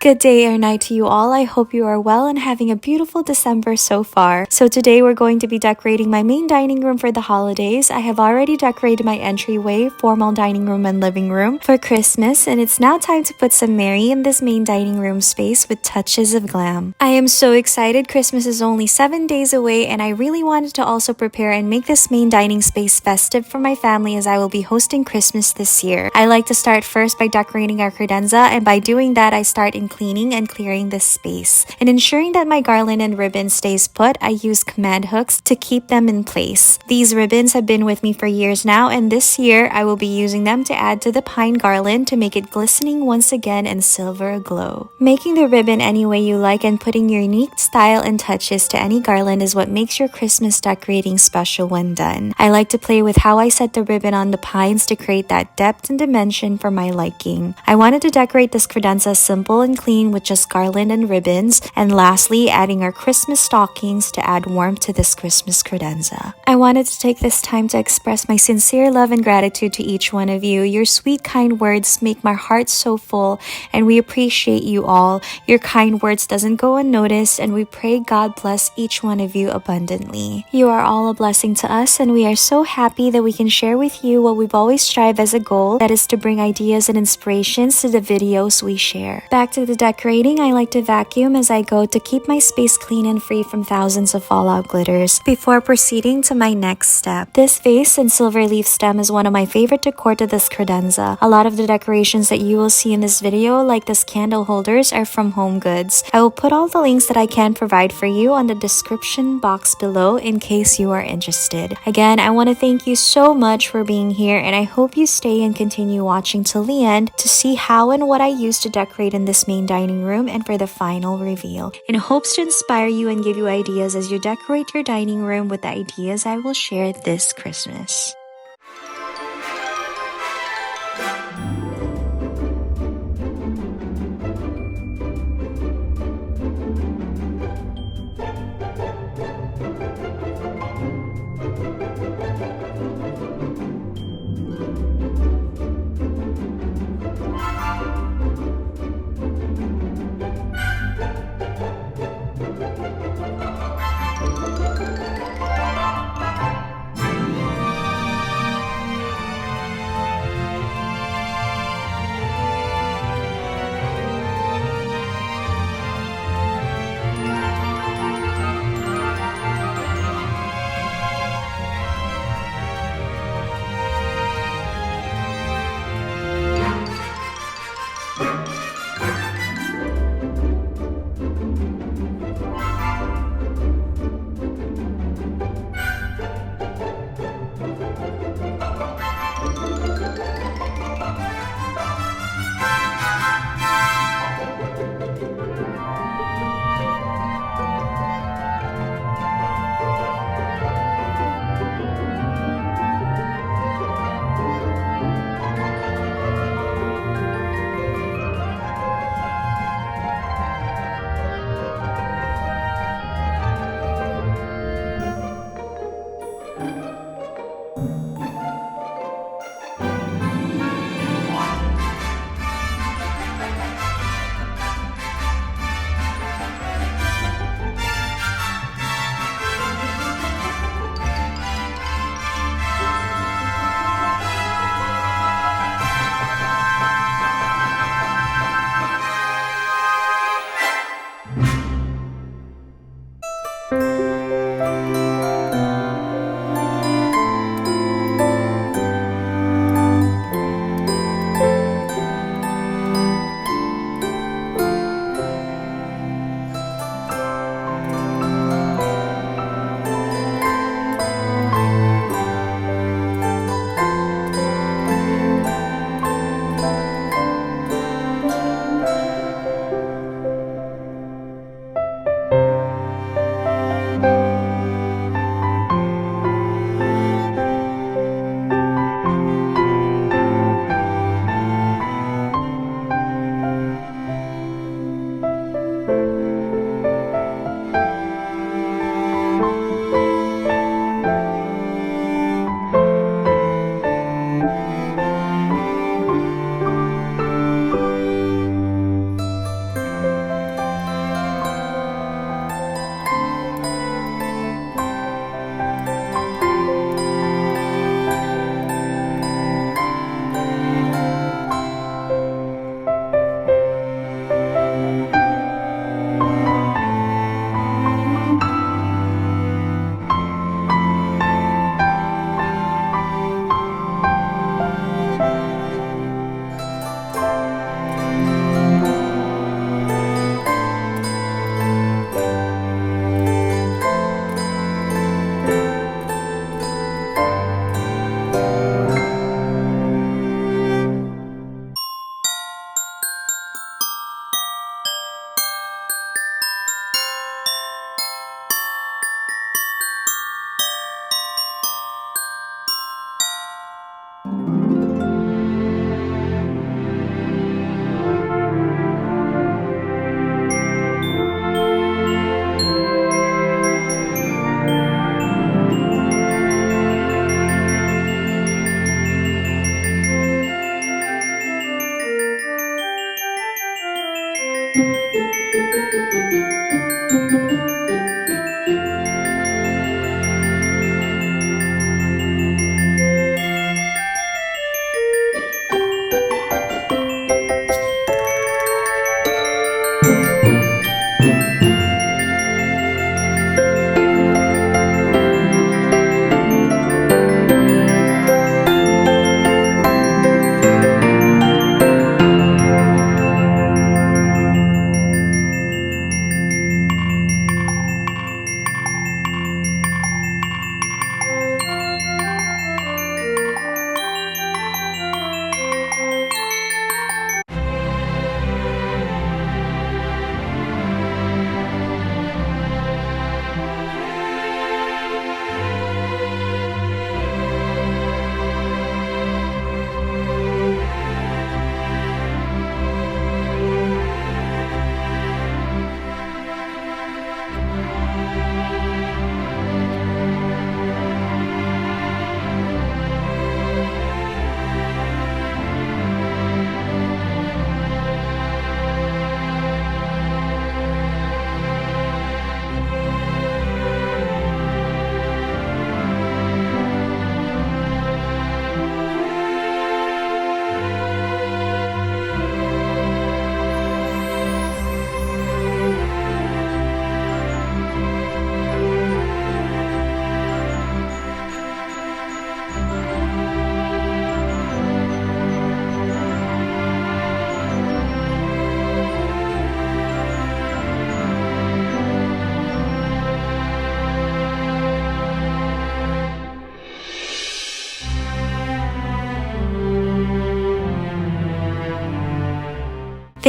Good day or night to you all. I hope you are well and having a beautiful December so far. So today we're going to be decorating my main dining room for the holidays. I have already decorated my entryway, formal dining room and living room for Christmas, and it's now time to put some Mary in this main dining room space with touches of glam. I am so excited. Christmas is only 7 days away, and I really wanted to also prepare and make this main dining space festive for my family as I will be hosting Christmas this year. I like to start first by decorating our credenza, and by doing that I start in cleaning and clearing this space. And ensuring that my garland and ribbon stays put, I use command hooks to keep them in place. These ribbons have been with me for years now, and this year I will be using them to add to the pine garland to make it glistening once again and silver aglow. Making the ribbon any way you like and putting your unique style and touches to any garland is what makes your Christmas decorating special when done. I like to play with how I set the ribbon on the pines to create that depth and dimension for my liking. I wanted to decorate this credenza simple and clean with just garland and ribbons, and lastly adding our Christmas stockings to add warmth to this Christmas credenza. I wanted to take this time to express my sincere love and gratitude to each one of you. Your sweet kind words make my heart so full, and we appreciate you all. Your kind words doesn't go unnoticed, and we pray God bless each one of you abundantly. You are all a blessing to us, and we are so happy that we can share with you what we've always strived as a goal, that is to bring ideas and inspirations to the videos we share. Back to the decorating, I like to vacuum as I go to keep my space clean and free from thousands of fallout glitters before proceeding to my next step. This vase and silver leaf stem is one of my favorite decor to this credenza. A lot of the decorations that you will see in this video, like this candle holders, are from HomeGoods. I will put all the links that I can provide for you on the description box below in case you are interested. Again, I want to thank you so much for being here, and I hope you stay and continue watching till the end to see how and what I use to decorate in this main dining room and for the final reveal, in hopes to inspire you and give you ideas as you decorate your dining room with the ideas I will share this Christmas.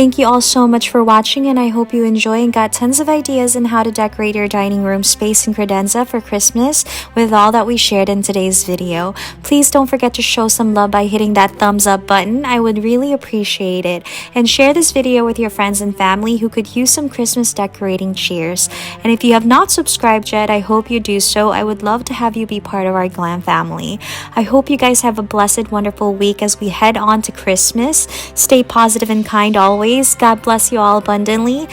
Thank you all so much for watching, and I hope you enjoy and got tons of ideas on how to decorate your dining room space in Credenza for Christmas with all that we shared in today's video. Please don't forget to show some love by hitting that thumbs up button. I would really appreciate it. And share this video with your friends and family who could use some Christmas decorating cheers. And if you have not subscribed yet, I hope you do so. I would love to have you be part of our Glam family. I hope you guys have a blessed, wonderful week as we head on to Christmas. Stay positive and kind always. God bless you all abundantly.